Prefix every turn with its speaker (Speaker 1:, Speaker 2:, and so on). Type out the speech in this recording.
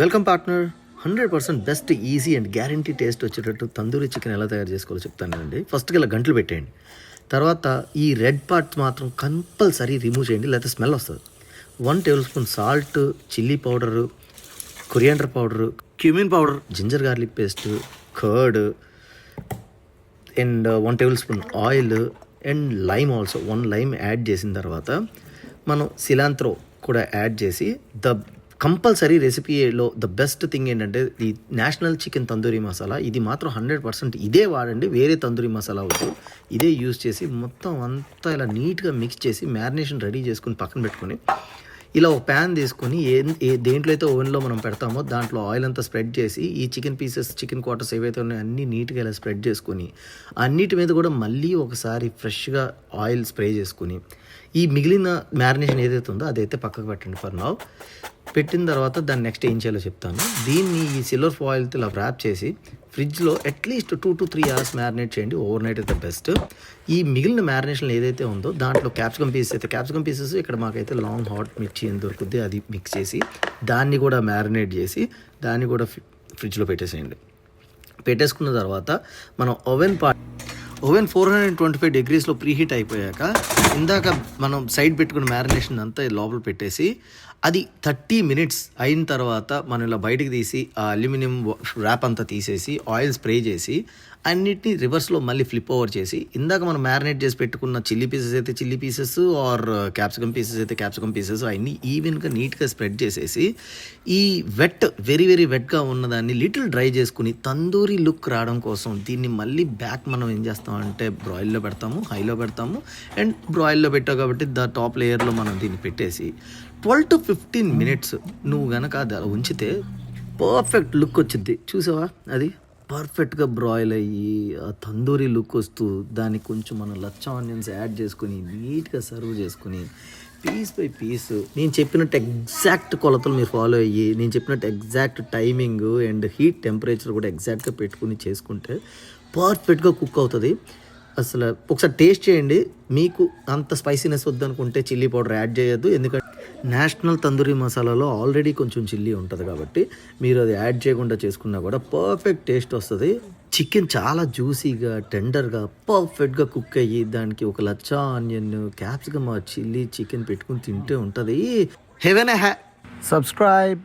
Speaker 1: Welcome partner. 100% best, easy and guarantee taste వచ్చేటట్టు tandoori chicken ఎలా తయారు చేసుకోవాలో చెప్తాను అండి. ఫస్ట్కి ఇలా గంటలు పెట్టేయండి. తర్వాత ఈ రెడ్ పార్ట్ మాత్రం కంపల్సరీ రిమూవ్ చేయండి, లేకపోతే స్మెల్ వస్తుంది. 1 table spoon salt, chilli powder, coriander powder, cumin powder, ginger garlic paste, curd and 1 table spoon oil and lime also 1 lime add చేసిన తర్వాత మనం సిలాంత్రో కూడా యాడ్ చేసి కంపల్సరీ రెసిపీలో ద బెస్ట్ థింగ్ ఏంటంటే ఈ నేషనల్ చికెన్ తందూరి మసాలా. ఇది మాత్రం 100% ఇదే వాడండి, వేరే తందూరి మసాలా వద్దు. ఇదే యూజ్ చేసి మొత్తం అంతా ఇలా నీట్గా మిక్స్ చేసి మ్యారినేషన్ రెడీ చేసుకుని పక్కన పెట్టుకొని ఇలా ఒక ప్యాన్ తీసుకొని దేంట్లో అయితే ఓవెన్లో మనం పెడతామో దాంట్లో ఆయిల్ అంతా స్ప్రెడ్ చేసి ఈ చికెన్ పీసెస్, చికెన్ క్వార్టర్స్ ఏవైతే ఉన్నాయో అన్నీ నీట్గా ఇలా స్ప్రెడ్ చేసుకొని అన్నిటి మీద కూడా మళ్ళీ ఒకసారి ఫ్రెష్గా ఆయిల్ స్ప్రే చేసుకుని ఈ మిగిలిన మ్యారినేషన్ ఏదైతే ఉందో అదైతే పక్కకు పెట్టండి ఫర్ నౌ. పెట్టిన తర్వాత దాన్ని నెక్స్ట్ ఏం చేయాలో చెప్తాను. దీన్ని ఈ సిల్వర్ ఫాయిల్తో ఇలా ర్యాప్ చేసి ఫ్రిడ్జ్లో అట్లీస్ట్ 2 to 3 hours మ్యారినేట్ చేయండి. ఓవర్ నైట్ అయితే బెస్ట్. ఈ మిగిలిన మ్యారినేషన్ ఏదైతే ఉందో దాంట్లో క్యాప్సికమ్ పీసెస్ అయితే క్యాప్సికమ్ పీసెస్, ఇక్కడ మాకైతే లాంగ్ హాట్ మిర్చి ఎంత దొరుకుద్ది అది మిక్స్ చేసి దాన్ని కూడా మ్యారినేట్ చేసి దాన్ని కూడా ఫ్రిడ్జ్లో పెట్టేసేయండి. పెట్టేసుకున్న తర్వాత మనం ఓవెన్ 425 degreesలో ప్రీహీట్ అయిపోయాక ఇందాక మనం సైడ్ పెట్టుకున్న మ్యారినేషన్ అంతా లోపల పెట్టేసి అది 30 minutes అయిన తర్వాత మనం ఇలా బయటికి తీసి ఆ అల్యూమినియం ర్యాప్ అంతా తీసేసి ఆయిల్ స్ప్రే చేసి అన్నిటినీ రివర్స్లో మళ్ళీ ఫ్లిప్ ఓవర్ చేసి ఇందాక మనం మ్యారినేట్ చేసి పెట్టుకున్న చిల్లీ పీసెస్ అయితే chilli pieces or capsicum pieces అయితే క్యాప్సికమ్ పీసెస్ అన్నీ ఈవెన్గా నీట్గా స్ప్రెడ్ చేసేసి ఈ వెరీ వెరీ వెట్గా ఉన్నదాన్ని లిటిల్ డ్రై చేసుకుని తందూరి లుక్ రావడం కోసం దీన్ని మళ్ళీ బ్యాక్ మనం ఏం చేస్తామంటే బ్రాయిల్లో పెడతాము, హైలో పెడతాము. అండ్ బ్రాయిల్లో పెట్టావు కాబట్టి టాప్ లేయర్లో మనం దీన్ని పెట్టేసి 12 to 15 minutes నువ్వు కనుక అది అలా ఉంచితే పర్ఫెక్ట్ లుక్ వచ్చింది. చూసావా, అది పర్ఫెక్ట్గా బ్రాయిల్ అయ్యి ఆ తందూరి లుక్ వస్తూ దానికి కొంచెం మనం లచ్చా ఆనియన్స్ యాడ్ చేసుకుని నీట్గా సర్వ్ చేసుకుని పీస్ బై పీస్ నేను చెప్పినట్టు ఎగ్జాక్ట్ కొలతలు మీరు ఫాలో అయ్యి నేను చెప్పినట్టు exact timing and heat temperature కూడా ఎగ్జాక్ట్గా పెట్టుకుని చేసుకుంటే పర్ఫెక్ట్గా కుక్ అవుతుంది. అసలు ఒకసారి టేస్ట్ చేయండి. మీకు అంత స్పైసీనెస్ వద్దనుకుంటే చిల్లీ పౌడర్ యాడ్ చేయొద్దు, ఎందుకంటే నేషనల్ తందూరి మసాలాలో ఆల్రెడీ కొంచెం చిల్లీ ఉంటుంది కాబట్టి మీరు అది యాడ్ చేయకుండా చేసుకున్నా కూడా పర్ఫెక్ట్ టేస్ట్ వస్తుంది. చికెన్ చాలా జ్యూసీగా, టెండర్గా, పర్ఫెక్ట్గా కుక్ అయ్యి దానికి ఒక లచ్చా ఆనియన్, క్యాప్సికమ్, చిల్లీ చికెన్ పెట్టుకుని తింటే ఉంటుంది. హెవెన్. సబ్స్క్రైబ్.